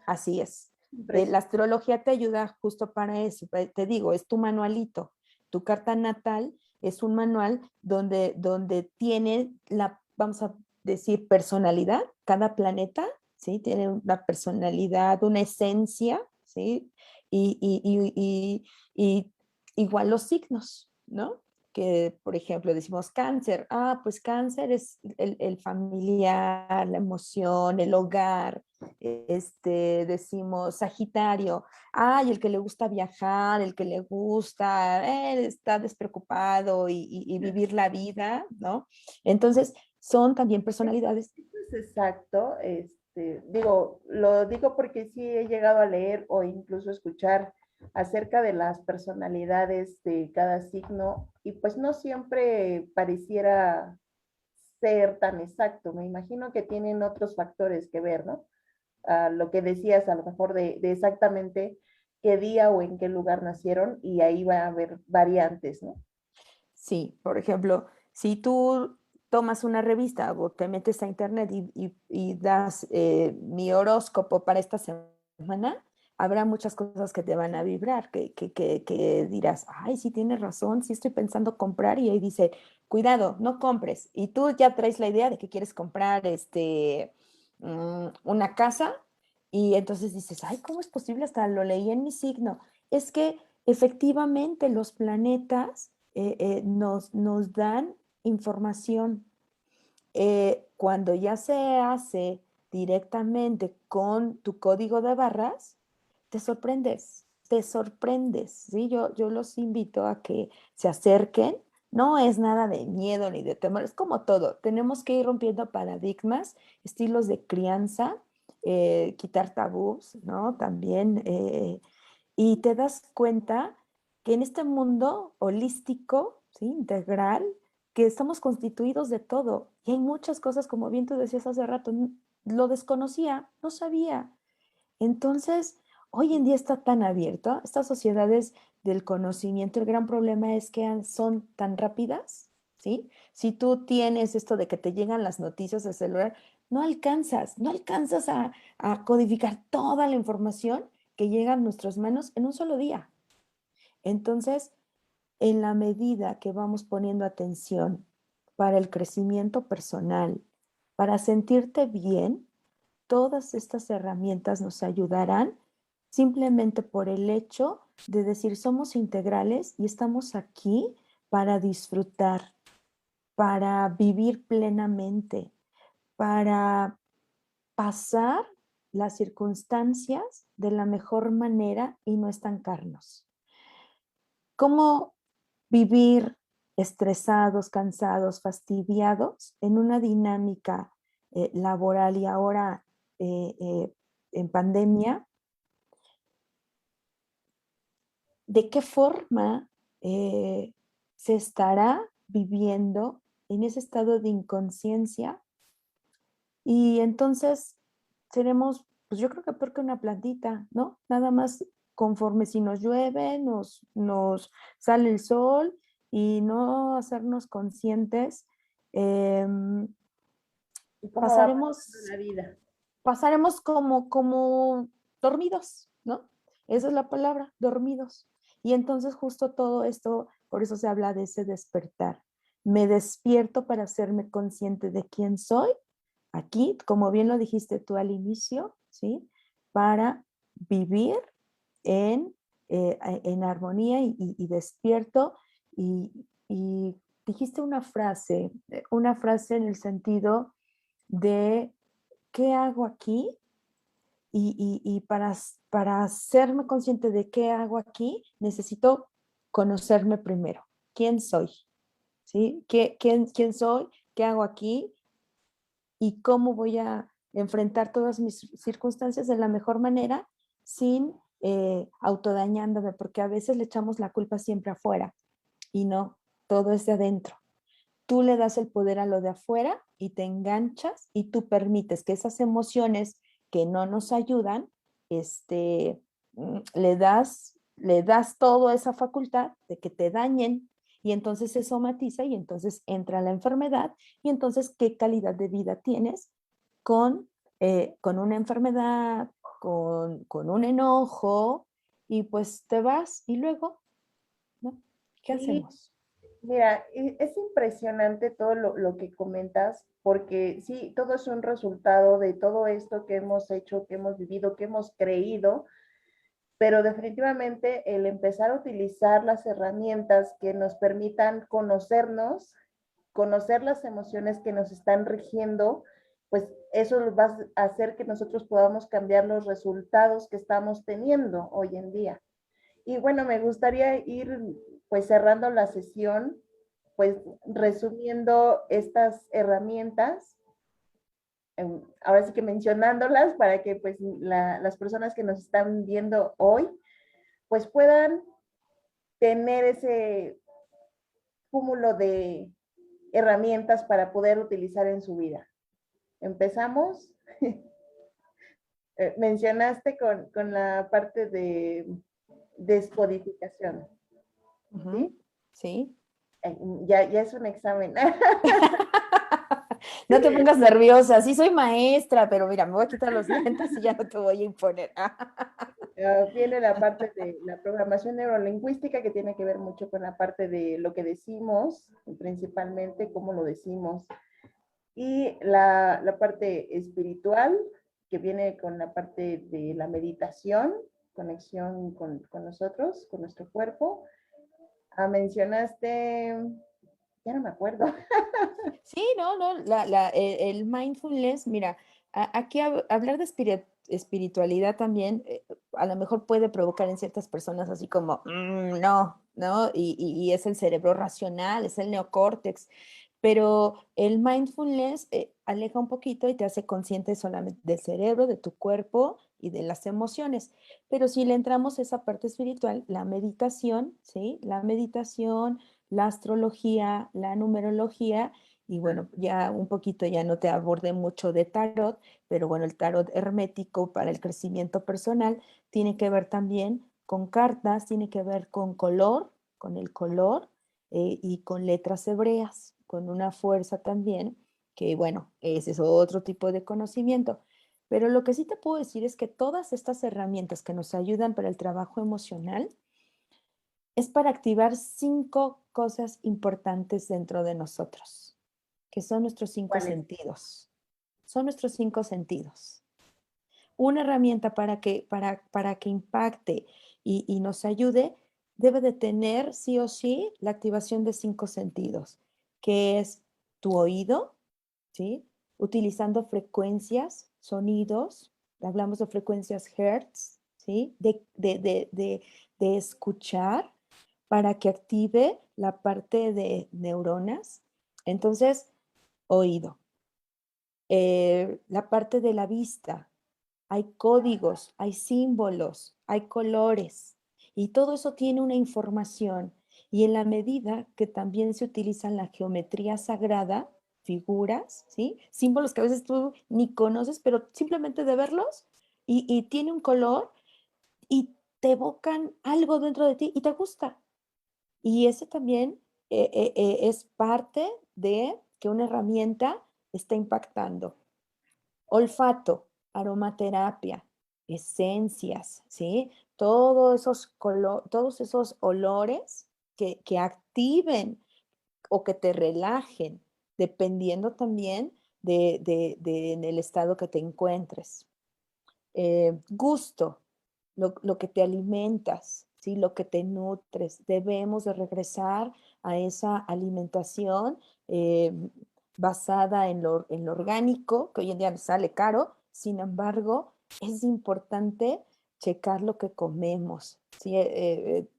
Así es. La Impresionante. astrología te ayuda justo para eso. Te digo, es tu manualito. Tu carta natal es un manual donde tiene vamos a decir, personalidad. Cada planeta, ¿sí? Tiene una personalidad, una esencia, ¿sí? Y igual los signos, ¿no? Que, por ejemplo, decimos cáncer. Ah, pues cáncer es el familiar, la emoción, el hogar. Decimos Sagitario, ay, el que le gusta viajar, el que le gusta, está despreocupado y vivir la vida, ¿no? Entonces, son también personalidades. Eso es exacto. Digo, lo digo porque sí he llegado a leer o incluso escuchar acerca de las personalidades de cada signo y pues no siempre pareciera ser tan exacto. Me imagino que tienen otros factores que ver, ¿no? Lo que decías a lo mejor de exactamente qué día o en qué lugar nacieron y ahí va a haber variantes, ¿no? Sí, por ejemplo, si tú tomas una revista o te metes a internet y das mi horóscopo para esta semana, habrá muchas cosas que te van a vibrar, que dirás, ay, sí tienes razón, sí estoy pensando comprar y ahí dice, cuidado, no compres. Y tú ya traes la idea de que quieres comprar una casa Y entonces dices, ay, ¿cómo es posible? Hasta lo leí en mi signo. Es que efectivamente los planetas nos dan información. Cuando ya se hace directamente con tu código de barras, te sorprendes, ¿sí? Yo los invito a que se acerquen. No es nada de miedo ni de temor, es como todo. Tenemos que ir rompiendo paradigmas, estilos de crianza, quitar tabús, ¿no? También, y te das cuenta que en este mundo holístico, ¿sí? Integral, que estamos constituidos de todo. Y hay muchas cosas, como bien tú decías hace rato, lo desconocía, no sabía. Entonces, hoy en día está tan abierto, estas sociedades del conocimiento, el gran problema es que son tan rápidas, ¿sí? Si tú tienes esto de que te llegan las noticias al celular, no alcanzas a codificar toda la información que llega a nuestras manos en un solo día. Entonces, en la medida que vamos poniendo atención para el crecimiento personal, para sentirte bien, todas estas herramientas nos ayudarán simplemente por el hecho de decir somos integrales y estamos aquí para disfrutar, para vivir plenamente, para pasar las circunstancias de la mejor manera y no estancarnos. ¿Cómo vivir estresados, cansados, fastidiados en una dinámica laboral y ahora en pandemia? ¿De qué forma se estará viviendo en ese estado de inconsciencia? Y entonces seremos, pues yo creo que peor que una plantita, ¿no? Nada más conforme si nos llueve, nos sale el sol y no hacernos conscientes, em, ¿Y cómo va pasando pasaremos, la vida? pasaremos como dormidos, ¿no? Esa es la palabra, dormidos. Y entonces justo todo esto, por eso se habla de ese despertar. Me despierto para hacerme consciente de quién soy aquí, como bien lo dijiste tú al inicio, ¿sí? Para vivir en, en armonía y despierto. Y dijiste una frase en el sentido de ¿qué hago aquí? Y para hacerme consciente de qué hago aquí, necesito conocerme primero. ¿Quién soy? ¿Sí? ¿Quién soy? ¿Qué hago aquí? ¿Y cómo voy a enfrentar todas mis circunstancias de la mejor manera sin autodañándome? Porque a veces le echamos la culpa siempre afuera y no, todo es de adentro. Tú le das el poder a lo de afuera y te enganchas y tú permites que esas emociones que no nos ayudan, le das toda esa facultad de que te dañen y entonces se somatiza y entonces entra la enfermedad y entonces qué calidad de vida tienes con, con una enfermedad, con un enojo y pues te vas y luego, ¿no? ¿Qué Sí, hacemos? mira, es impresionante todo lo que comentas, porque sí, todo es un resultado de todo esto que hemos hecho, que hemos vivido, que hemos creído, pero definitivamente el empezar a utilizar las herramientas que nos permitan conocernos, conocer las emociones que nos están rigiendo, pues eso va a hacer que nosotros podamos cambiar los resultados que estamos teniendo hoy en día. Y bueno, me gustaría ir pues cerrando la sesión, pues resumiendo estas herramientas, ahora sí que mencionándolas para que pues las personas que nos están viendo hoy pues puedan tener ese cúmulo de herramientas para poder utilizar en su vida. Empezamos. Mencionaste con la parte de descodificación, Ujú, ¿sí? sí. Ya es un examen. No te pongas nerviosa, sí soy maestra, pero mira, me voy a quitar los lentes y ya no te voy a imponer. Viene la parte de la programación neurolingüística que tiene que ver mucho con la parte de lo que decimos, principalmente cómo lo decimos, y la parte espiritual, que viene con la parte de la meditación, conexión con nosotros, con nuestro cuerpo. Mencionaste, ya no me acuerdo. Sí, no, el mindfulness, mira, aquí hablar de espiritualidad también a lo mejor puede provocar en ciertas personas así como, no, ¿no? Y es el cerebro racional, es el neocórtex, pero el mindfulness aleja un poquito y te hace consciente solamente del cerebro, de tu cuerpo y de las emociones. Pero si le entramos a esa parte espiritual, la meditación, ¿sí? La meditación, la astrología, la numerología, y bueno, ya un poquito ya no te abordé mucho de tarot, pero bueno, el tarot hermético para el crecimiento personal tiene que ver también con cartas, tiene que ver con el color y con letras hebreas, con una fuerza también, que bueno, ese es otro tipo de conocimiento. Pero lo que sí te puedo decir es que todas estas herramientas que nos ayudan para el trabajo emocional es para activar 5 cosas importantes dentro de nosotros, que son nuestros 5 ¿Cuál es? sentidos. Son nuestros 5 sentidos. Una herramienta para que impacte y nos ayude debe de tener sí o sí la activación de 5 sentidos, que es tu oído, ¿sí? Utilizando frecuencias, sonidos, hablamos de frecuencias Hertz, ¿sí? De escuchar para que active la parte de neuronas. Entonces, oído. La parte de la vista, hay códigos, hay símbolos, hay colores y todo eso tiene una información. Y en la medida que también se utiliza la geometría sagrada, figuras, ¿sí? Símbolos que a veces tú ni conoces, pero simplemente de verlos y tiene un color y te evocan algo dentro de ti y te gusta. Y ese también es parte de que una herramienta está impactando. Olfato, aromaterapia, esencias, ¿sí? Todos esos olores que activen o que te relajen, dependiendo también en el estado que te encuentres. Gusto, lo que te alimentas, ¿sí? Lo que te nutres. Debemos de regresar a esa alimentación eh, basada en lo orgánico, que hoy en día nos sale caro. Sin embargo, es importante checar lo que comemos. ¿Sí?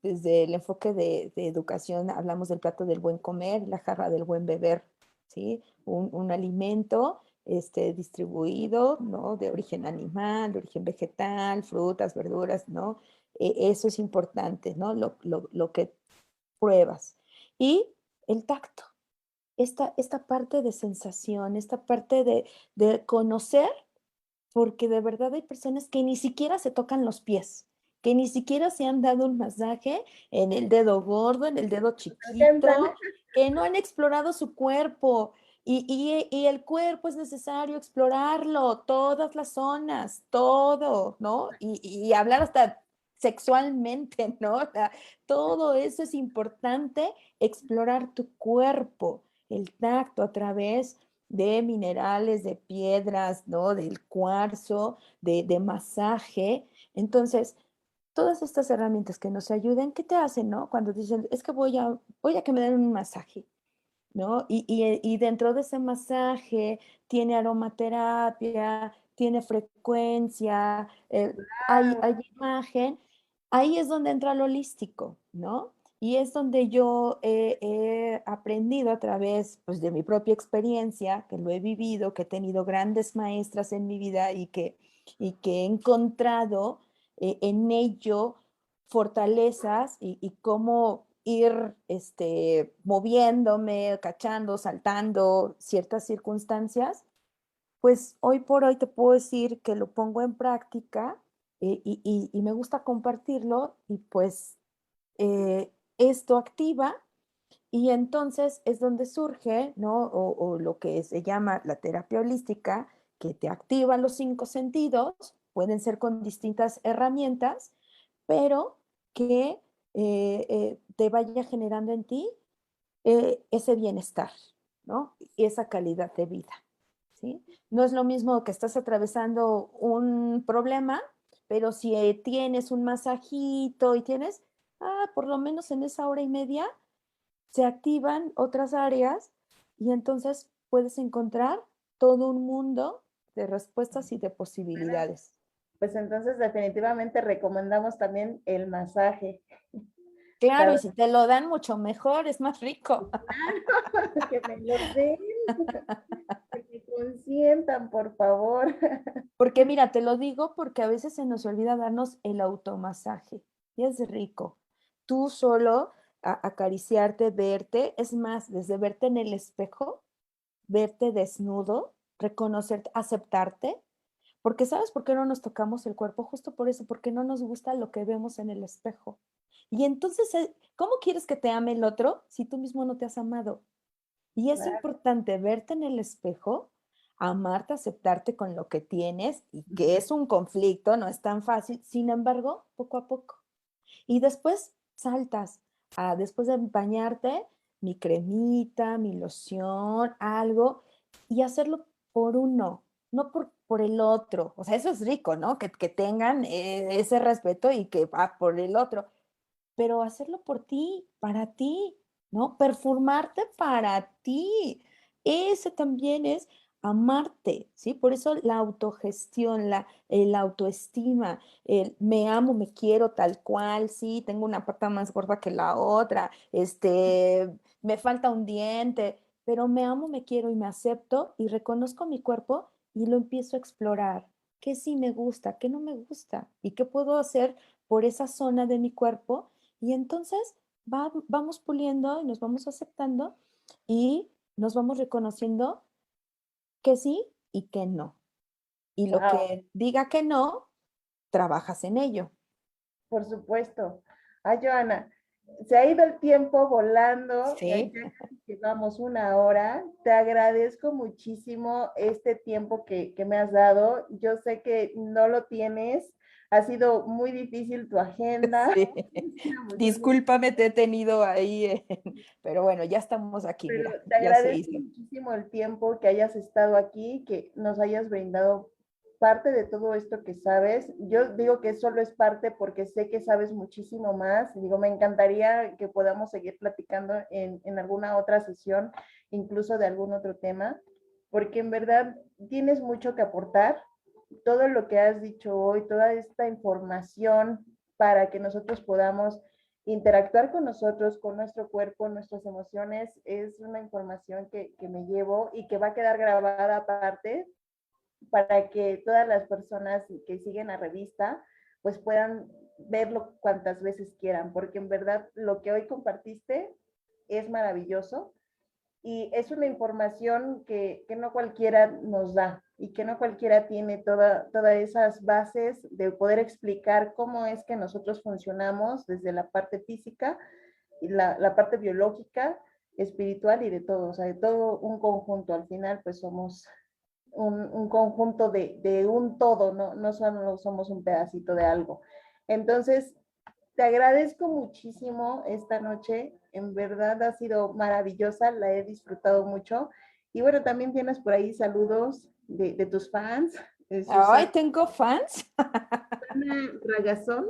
Desde el enfoque de educación hablamos del plato del buen comer, la jarra del buen beber. ¿Sí? Un alimento distribuido, ¿no? De origen animal, de origen vegetal, frutas, verduras, ¿no? Eso es importante, ¿no? Lo que pruebas. Y el tacto, esta parte de sensación, esta parte de conocer, porque de verdad hay personas que ni siquiera se tocan los pies, que ni siquiera se han dado un masaje en el dedo gordo, en el dedo Me encantan. chiquito, que no han explorado su cuerpo. Y el cuerpo es necesario explorarlo, todas las zonas, todo, ¿no? Y hablar hasta sexualmente, ¿no? O sea, todo eso es importante, explorar tu cuerpo, el tacto a través de minerales, de piedras, ¿no? Del cuarzo, de masaje. Entonces, todas estas herramientas que nos ayuden, ¿qué te hacen, no? Cuando dicen, es que voy a que me den un masaje, ¿no? Y dentro de ese masaje tiene aromaterapia, tiene frecuencia, hay imagen, ahí es donde entra lo holístico, ¿no? Y es donde yo he aprendido a través pues, de mi propia experiencia, que lo he vivido, que he tenido grandes maestras en mi vida y que he encontrado en ello fortalezas y cómo ir moviéndome, cachando, saltando ciertas circunstancias, pues hoy por hoy te puedo decir que lo pongo en práctica y me gusta compartirlo y pues esto activa y entonces es donde surge, ¿no? O lo que se llama la terapia holística, que te activa los 5 sentidos, pueden ser con distintas herramientas, pero que te vaya generando en ti ese bienestar, ¿no? Y esa calidad de vida. ¿sí? No es lo mismo que estás atravesando un problema, pero si tienes un masajito y tienes, por lo menos en esa hora y media se activan otras áreas y entonces puedes encontrar todo un mundo de respuestas y de posibilidades. Pues entonces definitivamente recomendamos también el masaje. Claro, y ¿Sabes? si te lo dan mucho mejor, es más rico. Que me lo den, que me consientan, por favor. Porque mira, te lo digo porque a veces se nos olvida darnos el automasaje y es rico. Tú solo acariciarte, verte, es más, desde verte en el espejo, verte desnudo, reconocerte, aceptarte, porque ¿sabes por qué no nos tocamos el cuerpo? Justo por eso, porque no nos gusta lo que vemos en el espejo. Y entonces, ¿cómo quieres que te ame el otro si tú mismo no te has amado? Y es Claro. importante verte en el espejo, amarte, aceptarte con lo que tienes y que es un conflicto, no es tan fácil, sin embargo, poco a poco. Y después saltas después de bañarte, mi cremita, mi loción, algo, y hacerlo por uno, no por el otro. O sea, eso es rico, ¿no? Que tengan ese respeto y que va por el otro, pero hacerlo por ti, para ti, ¿no? Perfumarte para ti. Ese también es amarte, ¿sí? Por eso la autogestión, el autoestima, el me amo, me quiero tal cual, sí, tengo una pata más gorda que la otra, me falta un diente, pero me amo, me quiero y me acepto y reconozco mi cuerpo y lo empiezo a explorar. ¿Qué sí me gusta? ¿Qué no me gusta? ¿Y qué puedo hacer por esa zona de mi cuerpo? Y entonces vamos puliendo y nos vamos aceptando y nos vamos reconociendo que sí y que no. Y lo Wow, que diga que no, trabajas en ello. por supuesto. Ay, Joana, se ha ido el tiempo volando, ya Sí. casi llevamos una hora. Te agradezco muchísimo este tiempo que me has dado. Yo sé que no lo tienes, ha sido muy difícil tu agenda. Sí. Muchísimas. Discúlpame, te he tenido ahí, pero bueno, ya estamos aquí, Pero mira, te ya se agradezco hizo. muchísimo el tiempo que hayas estado aquí, que nos hayas brindado parte de todo esto que sabes. Yo digo que solo es parte porque sé que sabes muchísimo más. Digo, me encantaría que podamos seguir platicando en alguna otra sesión, incluso de algún otro tema, porque en verdad tienes mucho que aportar. Todo lo que has dicho hoy, toda esta información para que nosotros podamos interactuar con nosotros, con nuestro cuerpo, nuestras emociones, es una información que me llevo y que va a quedar grabada aparte para que todas las personas que siguen la revista pues puedan verlo cuantas veces quieran, porque en verdad lo que hoy compartiste es maravilloso y es una información que no cualquiera nos da y que no cualquiera tiene todas esas bases de poder explicar cómo es que nosotros funcionamos desde la parte física y la parte biológica, espiritual y de todo, o sea, de todo un conjunto. Al final, pues somos un conjunto de un todo, no solo somos un pedacito de algo. Entonces, te agradezco muchísimo esta noche, en verdad ha sido maravillosa, la he disfrutado mucho. Y bueno, también tienes por ahí saludos de tus fans, Ay, Susana tengo fans. Ragazón,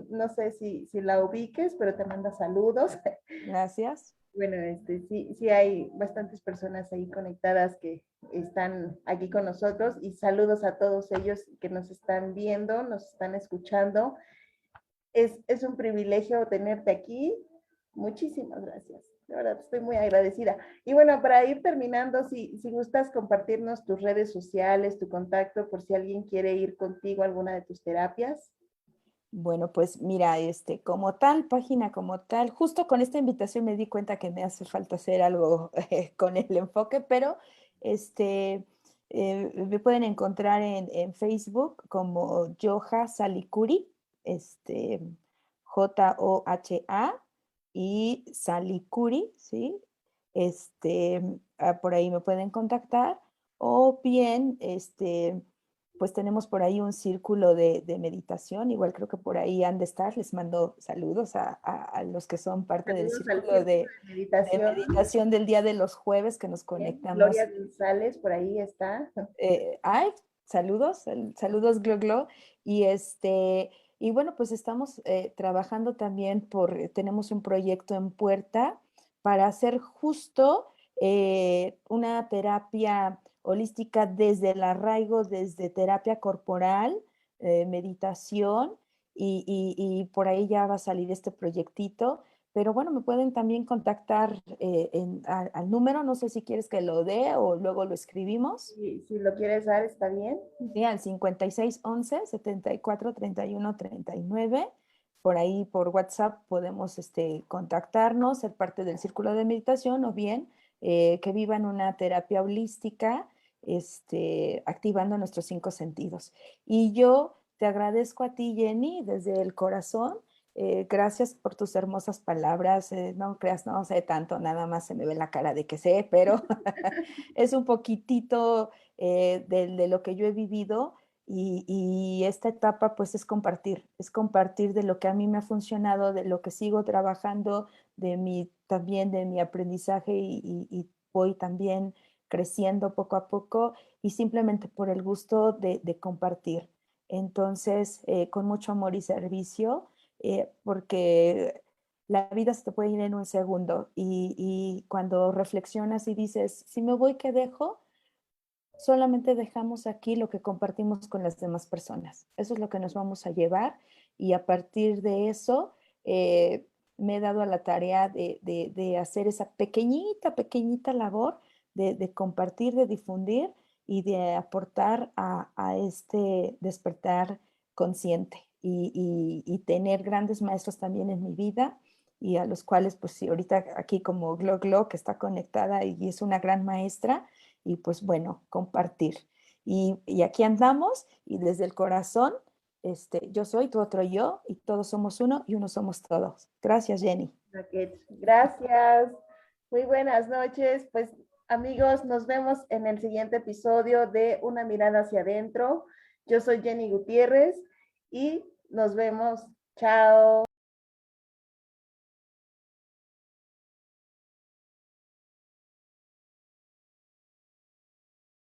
no sé si la ubiques, pero te manda saludos. Gracias. Bueno, sí hay bastantes personas ahí conectadas que están aquí con nosotros y saludos a todos ellos que nos están viendo, nos están escuchando. Es un privilegio tenerte aquí. Muchísimas gracias. De verdad, estoy muy agradecida. Y bueno, para ir terminando, si gustas compartirnos tus redes sociales, tu contacto, por si alguien quiere ir contigo a alguna de tus terapias. Bueno, pues mira, como tal, página como tal, justo con esta invitación me di cuenta que me hace falta hacer algo con el enfoque, pero me pueden encontrar en Facebook como Joha Salicuri, Joha y Salicuri, ¿sí? Por ahí me pueden contactar o bien, pues tenemos por ahí un círculo de meditación, igual creo que por ahí han de estar, les mando saludos a los que son parte del Saludos al círculo círculo de de meditación. meditación del día de los jueves que nos Bien, conectamos. Gloria González, por ahí está. Ay, saludos, saludos Glo Glo. Y bueno, pues estamos trabajando también tenemos un proyecto en puerta para hacer justo una terapia holística desde el arraigo, desde terapia corporal, meditación, y por ahí ya va a salir este proyectito. Pero bueno, me pueden también contactar al número, no sé si quieres que lo dé o luego lo escribimos. Si lo quieres dar, está bien. Sí, al 5611-7431-39. Por ahí, por WhatsApp, podemos contactarnos, ser parte del círculo de meditación o bien que vivan una terapia holística, activando nuestros 5 sentidos. Y yo te agradezco a ti, Jenny, desde el corazón. Gracias por tus hermosas palabras. No creas, no sé tanto, nada más se me ve la cara de que sé, pero es un poquitito de lo que yo he vivido, y esta etapa pues es compartir de lo que a mí me ha funcionado, de lo que sigo trabajando, también de mi aprendizaje, y voy también creciendo poco a poco, y simplemente por el gusto de compartir. Entonces, con mucho amor y servicio, porque la vida se te puede ir en un segundo, y cuando reflexionas y dices, si me voy, ¿qué dejo? Solamente dejamos aquí lo que compartimos con las demás personas. Eso es lo que nos vamos a llevar, y a partir de eso me he dado a la tarea de hacer esa pequeñita labor de compartir, de difundir y de aportar a este despertar consciente, y tener grandes maestros también en mi vida, y a los cuales, pues sí, ahorita aquí como Glo Glo, que está conectada y es una gran maestra, y pues bueno, compartir. Y aquí andamos, y desde el corazón, yo soy tu otro yo, y todos somos uno, y uno somos todos. Gracias, Jenny. Gracias. Muy buenas noches. Pues amigos, nos vemos en el siguiente episodio de Una mirada hacia adentro. Yo soy Jenny Gutiérrez y nos vemos. Chao.